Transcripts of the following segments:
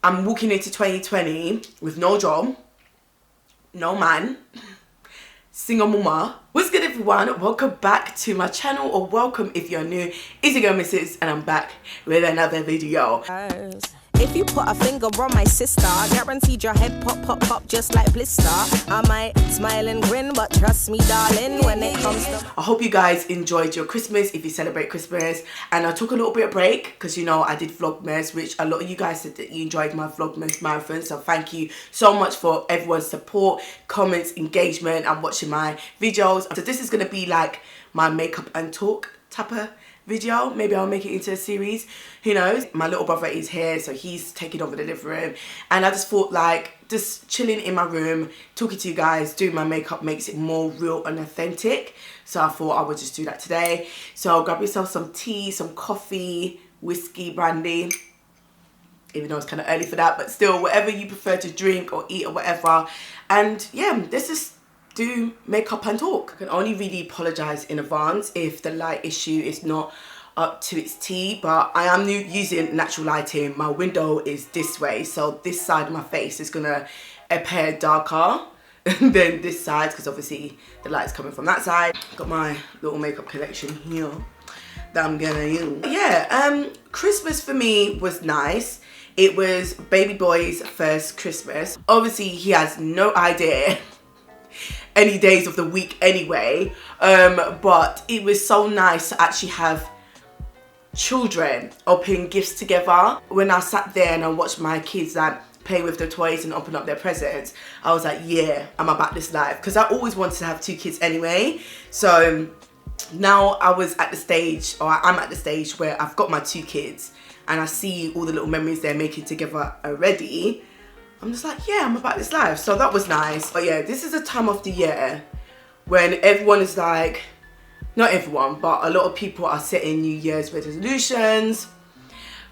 I'm walking into 2020 with no job, no man, single mama. What's good, everyone? Welcome back to my channel, or welcome if you're new. It's your girl Mrs. and I'm back with another video. If you put a finger on my sister, guaranteed your head pop just like blister. I might smile and grin, but trust me darling, when it comes to... I hope you guys enjoyed your Christmas, if you celebrate Christmas. And I took a little bit of break because, you know, I did Vlogmas, which a lot of you guys said that you enjoyed my Vlogmas marathon. So thank you so much for everyone's support, comments, engagement, and watching my videos. So this is going to be like my makeup and talk type of video. Maybe I'll make it into a series, who knows. My little brother is here, so he's taking over the living room, and I just thought like just chilling in my room talking to you guys, doing my makeup makes it more real and authentic. So I thought I would just do that today. So grab yourself some tea, some coffee, whiskey, brandy, even though it's kind of early for that, but still, whatever you prefer to drink or eat or whatever. And yeah, let's just do makeup and talk. I can only really apologize in advance if the light issue is not up to its T, but I am using natural lighting. My window is this way, so this side of my face is gonna appear darker than this side because obviously the light's coming from that side. Got my little makeup collection here that I'm gonna use. Yeah, Christmas for me was nice. It was baby boy's first Christmas. Obviously he has no idea any days of the week anyway, but it was so nice to actually have children opening gifts together. When I sat there and I watched my kids like play with their toys and open up their presents, I was like, yeah, I'm about this life, because I always wanted to have 2 kids anyway. So now I was at the stage, or I'm at the stage where I've got my 2 kids and I see all the little memories they're making together already. I'm just like, yeah, I'm about this life. So that was nice. But yeah, this is a time of the year when everyone is like, not everyone, but a lot of people are setting New Year's resolutions,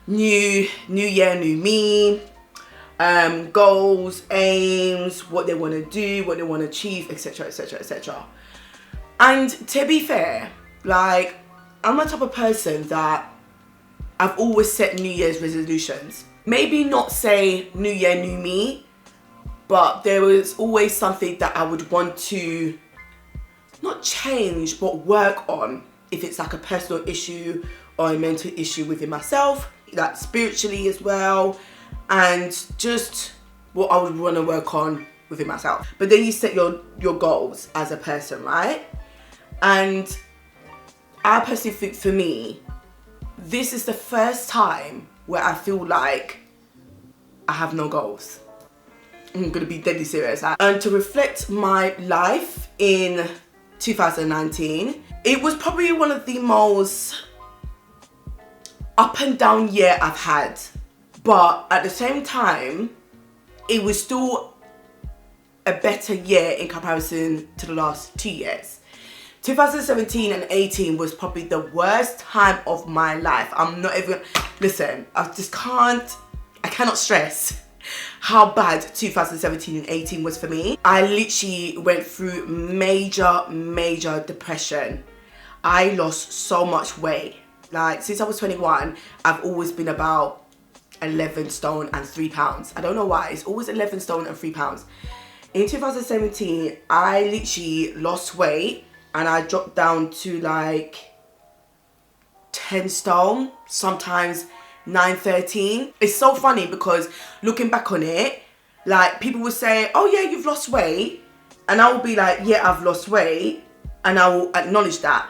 new year, new me, goals, aims, what they want to do, what they want to achieve, etc, etc, etc. And to be fair, like, I'm the type of person that I've always set New Year's resolutions. Maybe not say new year, new me, but there was always something that I would want to not change, but work on. If it's like a personal issue or a mental issue within myself, like spiritually as well, and just what I would want to work on within myself. But then you set your goals as a person, right? And I personally think for me, this is the first time where I feel like I have no goals. I'm gonna be deadly serious. And to reflect my life in 2019, it was probably one of the most up and down year I've had. But at the same time, it was still a better year in comparison to the last 2 years. 2017 and 18 was probably the worst time of my life. I'm not even, listen, I cannot stress how bad 2017 and 18 was for me. I literally went through major depression. I lost so much weight. Like, since I was 21, I've always been about 11 stone and 3 pounds. I don't know why, it's always 11 stone and 3 pounds. In 2017, I literally lost weight and I dropped down to like 10 stone, sometimes 9, 13. It's so funny because looking back on it, like, people will say, oh yeah, you've lost weight, and I will be like, yeah, I've lost weight, and I will acknowledge that.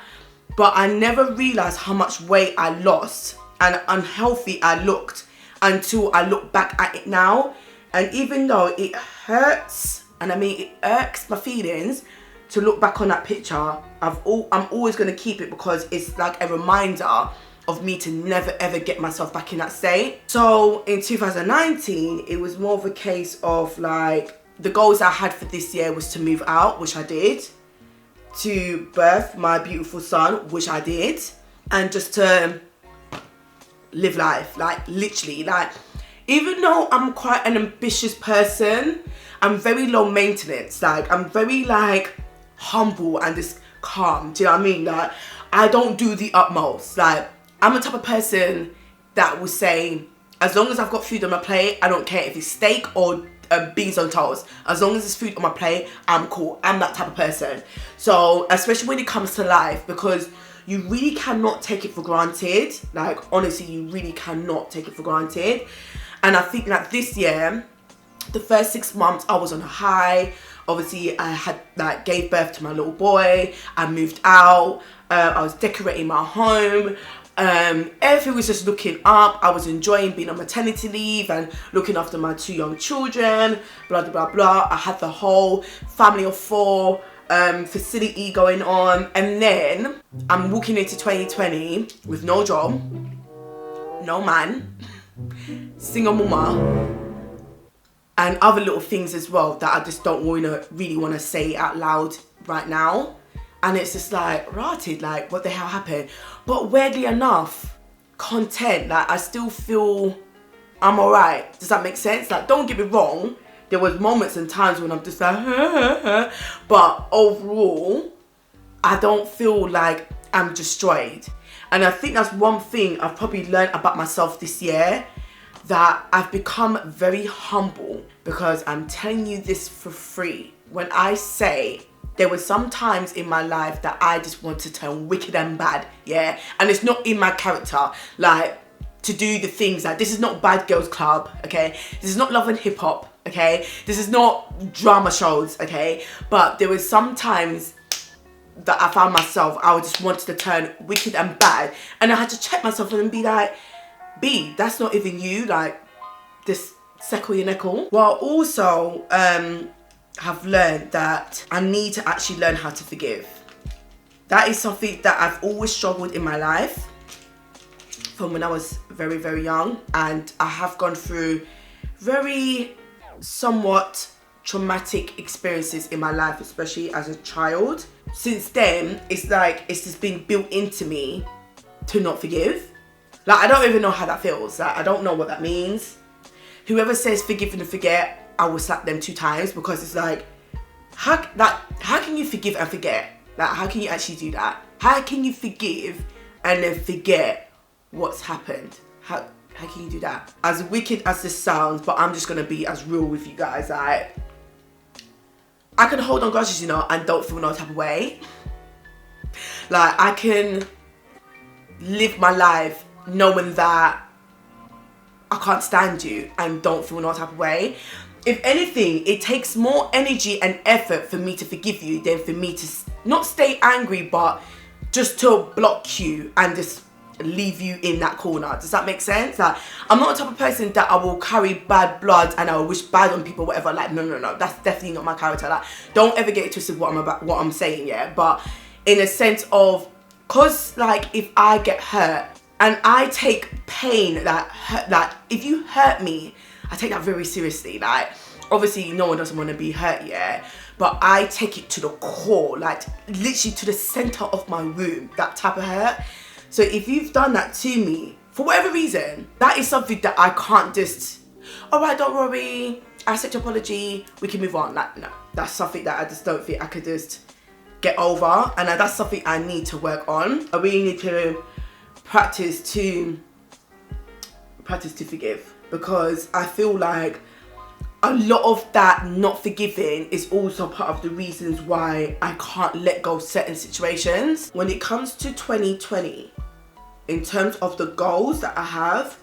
But I never realized how much weight I lost and unhealthy I looked until I look back at it now. And even though it hurts, and I mean it irks my feelings to look back on that picture, I'm always going to keep it because it's like a reminder of me to never ever get myself back in that state. So in 2019, it was more of a case of like, the goals I had for this year was to move out, which I did, to birth my beautiful son, which I did, and just to live life, like literally, like, even though I'm quite an ambitious person, I'm very low maintenance. Like, I'm very like humble and just calm. Do you know what I mean? Like, I don't do the utmost. Like, I'm the type of person that will say, As long as I've got food on my plate, I don't care if it's steak or beans on toast. As long as there's food on my plate, I'm cool. I'm that type of person. So especially when it comes to life, because you really cannot take it for granted. Like, honestly, you really cannot take it for granted. And I think that this year, the first 6 months, I was on a high. Obviously, I had gave birth to my little boy. I moved out. I was decorating my home. Everything was just looking up. I was enjoying being on maternity leave and looking after my 2 young children. Blah, blah, blah, blah. I had the whole family of 4 facility going on. And then I'm walking into 2020 with no job, no man, single mama, and other little things as well that I just don't really want to say out loud right now. And it's just like, rotted, like, what the hell happened? But weirdly enough, content, like, I still feel I'm alright. Does that make sense? Like, don't get me wrong, there was moments and times when I'm just like, but overall, I don't feel like I'm destroyed. And I think that's one thing I've probably learned about myself this year, that I've become very humble, because I'm telling you this for free. When I say there were some times in my life that I just want to turn wicked and bad, yeah? And it's not in my character, like, to do the things like, this is not Bad Girls Club, okay? This is not Love and Hip Hop, okay? This is not drama shows, okay? But there was some times that I found myself, I just wanted to turn wicked and bad. And I had to check myself and be like, B, that's not even you, like, this settle your neckle. Well, also, have learned that I need to actually learn how to forgive. That is something that I've always struggled in my life from when I was very, very young, and I have gone through very somewhat traumatic experiences in my life, especially as a child. Since then, it's like it's just been built into me to not forgive. Like, I don't even know how that feels. Like, I don't know what that means. Whoever says forgive and forget, I will slap them 2 times, because it's like, how can you forgive and forget? Like, how can you actually do that? How can you forgive and then forget what's happened? How can you do that? As wicked as this sounds, but I'm just gonna be as real with you guys. Like, I can hold on grudges, you know, and don't feel no type of way. Like, I can live my life knowing that I can't stand you and don't feel no type of way. If anything, it takes more energy and effort for me to forgive you than for me to not stay angry, but just to block you and just leave you in that corner. Does that make sense? Like, I'm not the type of person that I will carry bad blood and I will wish bad on people, whatever. Like, no, that's definitely not my character. Like, don't ever get it twisted what I'm saying, yeah? But in a sense of, cause like, if I get hurt and I take pain, that if you hurt me, I take that very seriously. Like, obviously no one doesn't want to be hurt, yeah? But I take it to the core, like literally to the center of my womb, that type of hurt. So if you've done that to me, for whatever reason, that is something that I can't just, all right, don't worry, I accept your apology, we can move on. Like, no, that's something that I just don't think I could just get over. And that's something I need to work on. I really need to practice to forgive, because I feel like a lot of that not forgiving is also part of the reasons why I can't let go of certain situations. When it comes to 2020, in terms of the goals that I have,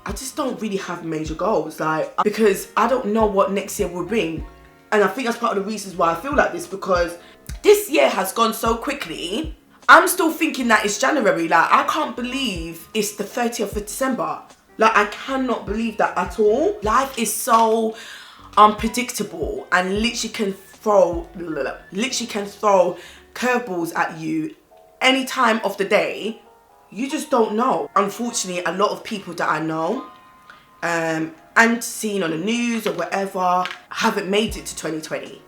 I just don't really have major goals, like, because I don't know what next year will bring. And I think that's part of the reasons why I feel like this, because this year has gone so quickly. I'm still thinking that it's January. Like, I can't believe it's the 30th of December. Like, I cannot believe that at all. Life is so unpredictable and literally can throw curveballs at you any time of the day. You just don't know. Unfortunately, a lot of people that I know and seen on the news or whatever haven't made it to 2020.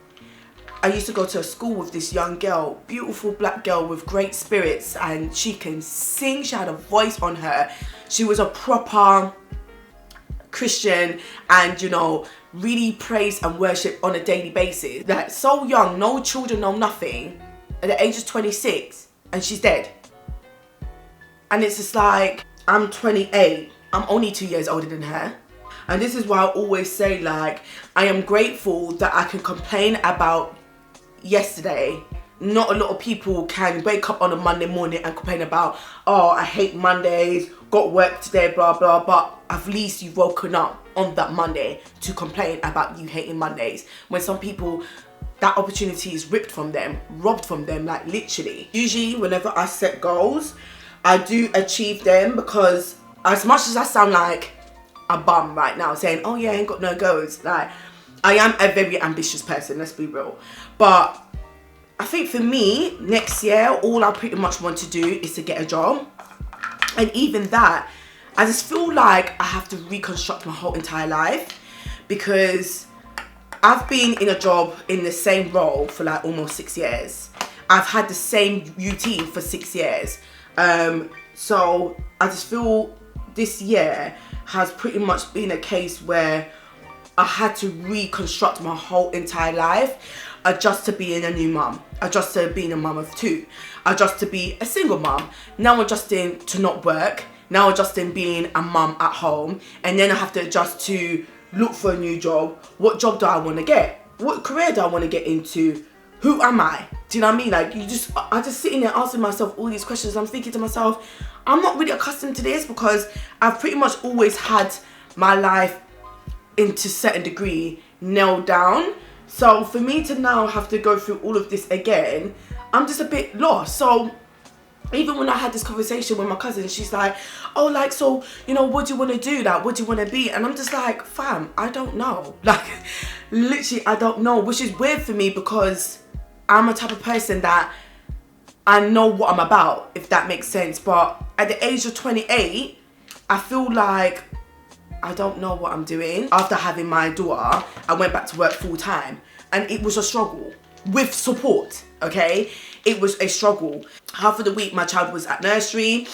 I used to go to a school with this young girl, beautiful black girl with great spirits, and she can sing, she had a voice on her. She was a proper Christian and, you know, really praise and worship on a daily basis. Like, so young, no children, no nothing, at the age of 26, and she's dead. And it's just like, I'm 28 I'm only 2 years older than her. And this is why I always say, like, I am grateful that I can complain about yesterday. Not a lot of people can wake up on a Monday morning and complain about, oh, I hate Mondays, got work today, blah, blah, but at least you've woken up on that Monday to complain about you hating Mondays. When some people, that opportunity is ripped from them, robbed from them, like literally. Usually, whenever I set goals, I do achieve them, because as much as I sound like a bum right now saying, oh yeah, I ain't got no goals, like, I am a very ambitious person, let's be real. But I think for me, next year, all I pretty much want to do is to get a job. And even that, I just feel like I have to reconstruct my whole entire life, because I've been in a job in the same role for like almost 6 years. I've had the same routine for 6 years. So I just feel this year has pretty much been a case where I had to reconstruct my whole entire life, adjust to being a new mum, adjust to being a mum of 2, adjust to be a single mum, now adjusting to not work, now adjusting being a mum at home, and then I have to adjust to look for a new job. What job do I want to get? What career do I want to get into? Who am I? Do you know what I mean? Like, I just sitting there asking myself all these questions. I'm thinking to myself, I'm not really accustomed to this, because I've pretty much always had my life into a certain degree nailed down. So for me to now have to go through all of this again, I'm just a bit lost. So even when I had this conversation with my cousin, she's like, oh, like, so, you know, what do you want to do? Like, what do you want to be? And I'm just like, fam, I don't know. Like, literally, I don't know, which is weird for me, because I'm a type of person that I know what I'm about, if that makes sense. But at the age of 28, I feel like I don't know what I'm doing. After having my daughter, I went back to work full time, and it was a struggle with support, okay? It was a struggle. Half of the week, my child was at nursery,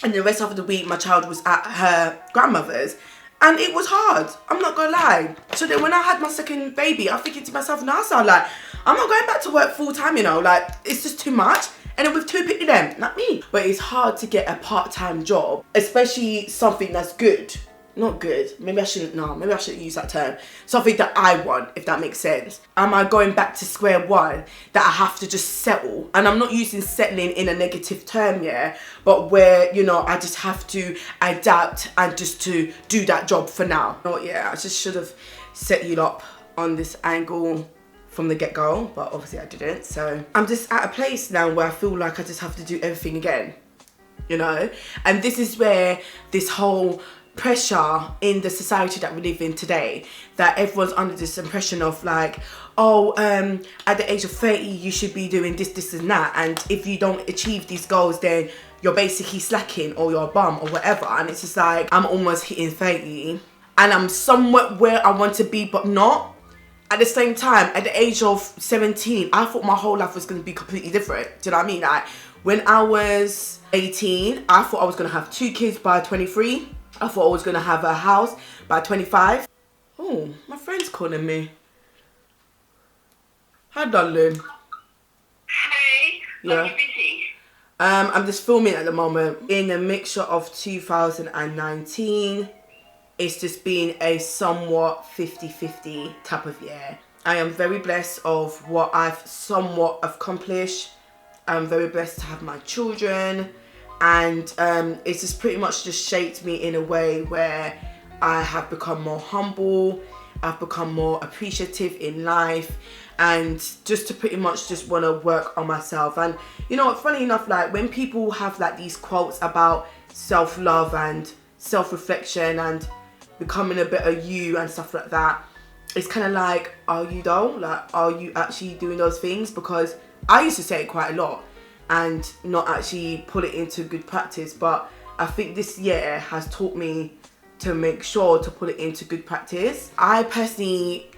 and the rest of the week, my child was at her grandmother's. And it was hard, I'm not gonna lie. So then when I had my second baby, I'm thinking to myself, now I sound like, I'm not going back to work full time, you know, like, it's just too much. And then with 2 people, them, not me. But it's hard to get a part-time job, especially something that's good. Not good, maybe I shouldn't use that term. Something that I want, if that makes sense. Am I going back to square one, that I have to just settle? And I'm not using settling in a negative term, yeah, but where, you know, I just have to adapt and just to do that job for now. You know what, yeah, I just should have set you up on this angle from the get-go, but obviously I didn't. So I'm just at a place now where I feel like I just have to do everything again, you know? And this is where this whole pressure in the society that we live in today, that everyone's under this impression of like, oh, at the age of 30 you should be doing this and that, and if you don't achieve these goals, then you're basically slacking, or you're a bum, or whatever. And it's just like, I'm almost hitting 30 and I'm somewhat where I want to be, but not. At the same time, at the age of 17, I thought my whole life was going to be completely different. Do you know what I mean? Like, when I was 18, I thought I was going to have 2 kids by 23. I thought I was going to have a house by 25. Oh, my friend's calling me. Hi, darling. Hey, Yeah. are you busy? I'm just filming at the moment. In a mixture of 2019, it's just been a somewhat 50-50 type of year. I am very blessed of what I've somewhat accomplished. I'm very blessed to have my children. And it's just pretty much just shaped me in a way where I have become more humble, I've become more appreciative in life, and just to pretty much just want to work on myself. And you know, funny enough, like when people have like these quotes about self-love and self-reflection and becoming a better you and stuff like that, it's kind of like, are you though? Like, are you actually doing those things? Because I used to say it quite a lot and not actually put it into good practice, but I think this year has taught me to make sure to put it into good practice. I personally,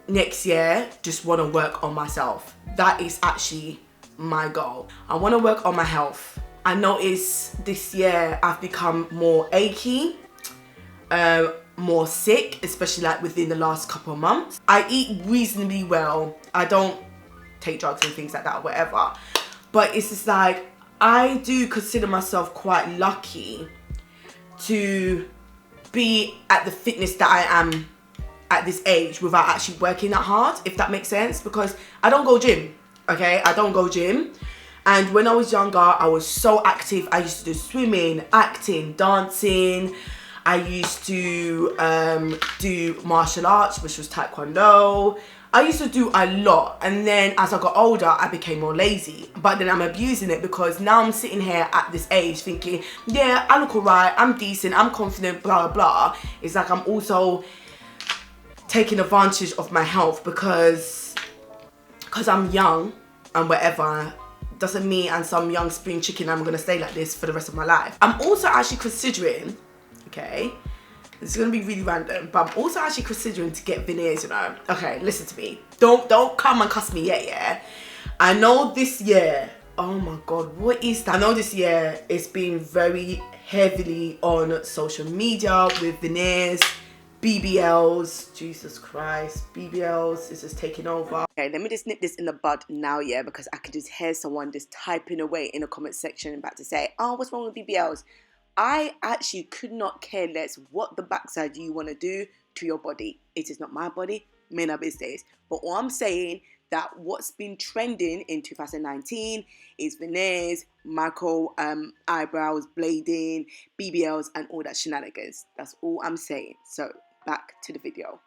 next year, just want to work on myself. That is actually my goal. I want to work on my health. I notice this year I've become more achy, more sick, especially like within the last couple of months. I eat reasonably well. I don't take drugs and things like that or whatever, but it's just like, I do consider myself quite lucky to be at the fitness that I am at this age without actually working that hard, if that makes sense, because I don't go gym, okay? I don't go gym. And when I was younger, I was so active. I used to do swimming, acting, dancing. I used to do martial arts, which was taekwondo. I used to do a lot, and then as I got older, I became more lazy. But then I'm abusing it because now I'm sitting here at this age thinking, yeah, I look alright, I'm decent, I'm confident, blah, blah. It's like I'm also taking advantage of my health because I'm young and whatever. Doesn't mean I'm some young spring chicken I'm gonna stay like this for the rest of my life. I'm also actually considering, okay, this is gonna be really random, but I'm also actually considering to get veneers, you know. Okay, listen to me. Don't come and cuss me yet, yeah? I know this year, oh my God, what is that? I know this year it's been very heavily on social media with veneers, BBLs, Jesus Christ, BBLs is just taking over. Okay, let me just nip this in the bud now, yeah, because I could just hear someone just typing away in the comment section about to say, oh, what's wrong with BBLs? I actually could not care less what the backside you want to do to your body. It is not my body, men are business. But all I'm saying that what's been trending in 2019 is veneers, micro eyebrows, blading, BBLs, and all that shenanigans. That's all I'm saying. So back to the video.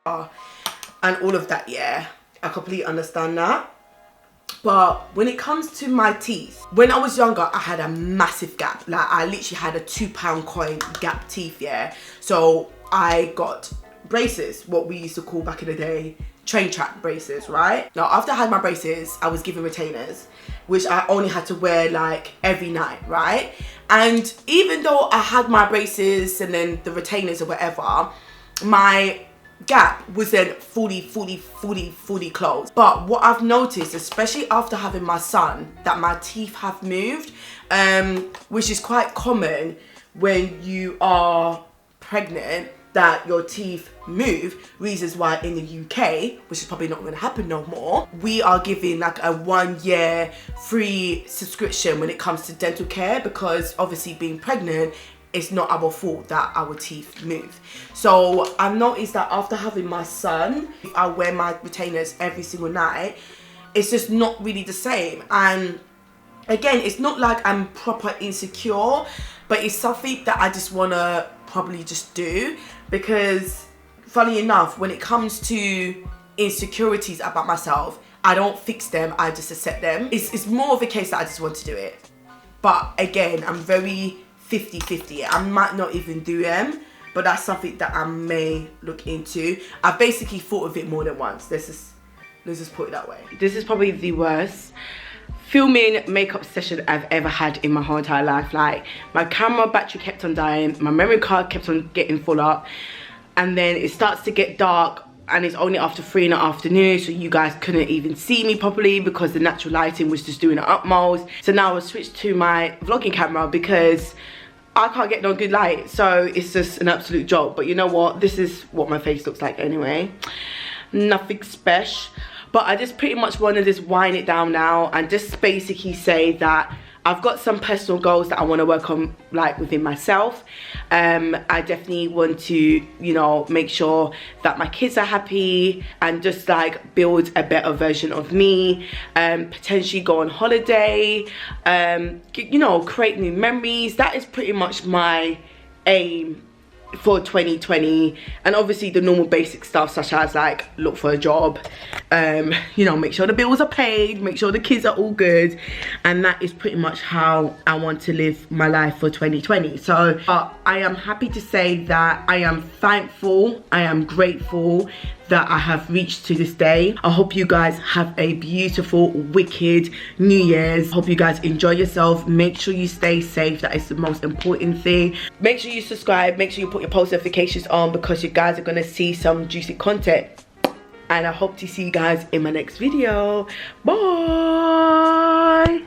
And all of that, yeah, I completely understand that. But when it comes to my teeth, when I was younger, I had a massive gap. Like, I literally had a £2 coin gap teeth, yeah. So I got braces, what we used to call back in the day, train track braces, right? Now, after I had my braces, I was given retainers, which I only had to wear like every night, right? And even though I had my braces and then the retainers or whatever, my gap wasn't fully closed. But what I've noticed, especially after having my son, that my teeth have moved, which is quite common when you are pregnant, that your teeth move. Reasons why in the UK, which is probably not going to happen no more, we are giving like a 1 year free subscription when it comes to dental care, because obviously being pregnant, it's not our fault that our teeth move. So I've noticed that after having my son, I wear my retainers every single night. It's just not really the same. And again, it's not like I'm proper insecure, but it's something that I just want to probably just do, because funny enough, when it comes to insecurities about myself, I don't fix them, I just accept them. It's more of a case that I just want to do it. But again, I'm very 50-50. I might not even do them, but that's something that I may look into. I've basically thought of it more than once. Let's just put it that way. This is probably the worst filming makeup session I've ever had in my whole entire life. Like, my camera battery kept on dying, my memory card kept on getting full up, and then it starts to get dark, and it's only after 3 in the afternoon, so you guys couldn't even see me properly because the natural lighting was just doing the utmost. So now I switched to my vlogging camera because I can't get no good light, so it's just an absolute joke. But you know what, this is what my face looks like anyway, nothing special. But I just pretty much want to just wind it down now and just basically say that I've got some personal goals that I want to work on, like within myself. I definitely want to, you know, make sure that my kids are happy and just like build a better version of me. Potentially go on holiday, you know, create new memories. That is pretty much my aim for 2020. And obviously the normal basic stuff, such as like look for a job, you know, make sure the bills are paid, make sure the kids are all good. And that is pretty much how I want to live my life for 2020. So I am happy to say that I am thankful, I am grateful that I have reached to this day. I hope you guys have a beautiful, wicked New Year's. Hope you guys enjoy yourself. Make sure you stay safe. That is the most important thing. Make sure you subscribe. Make sure you put your post notifications on, because you guys are gonna see some juicy content. And I hope to see you guys in my next video. Bye.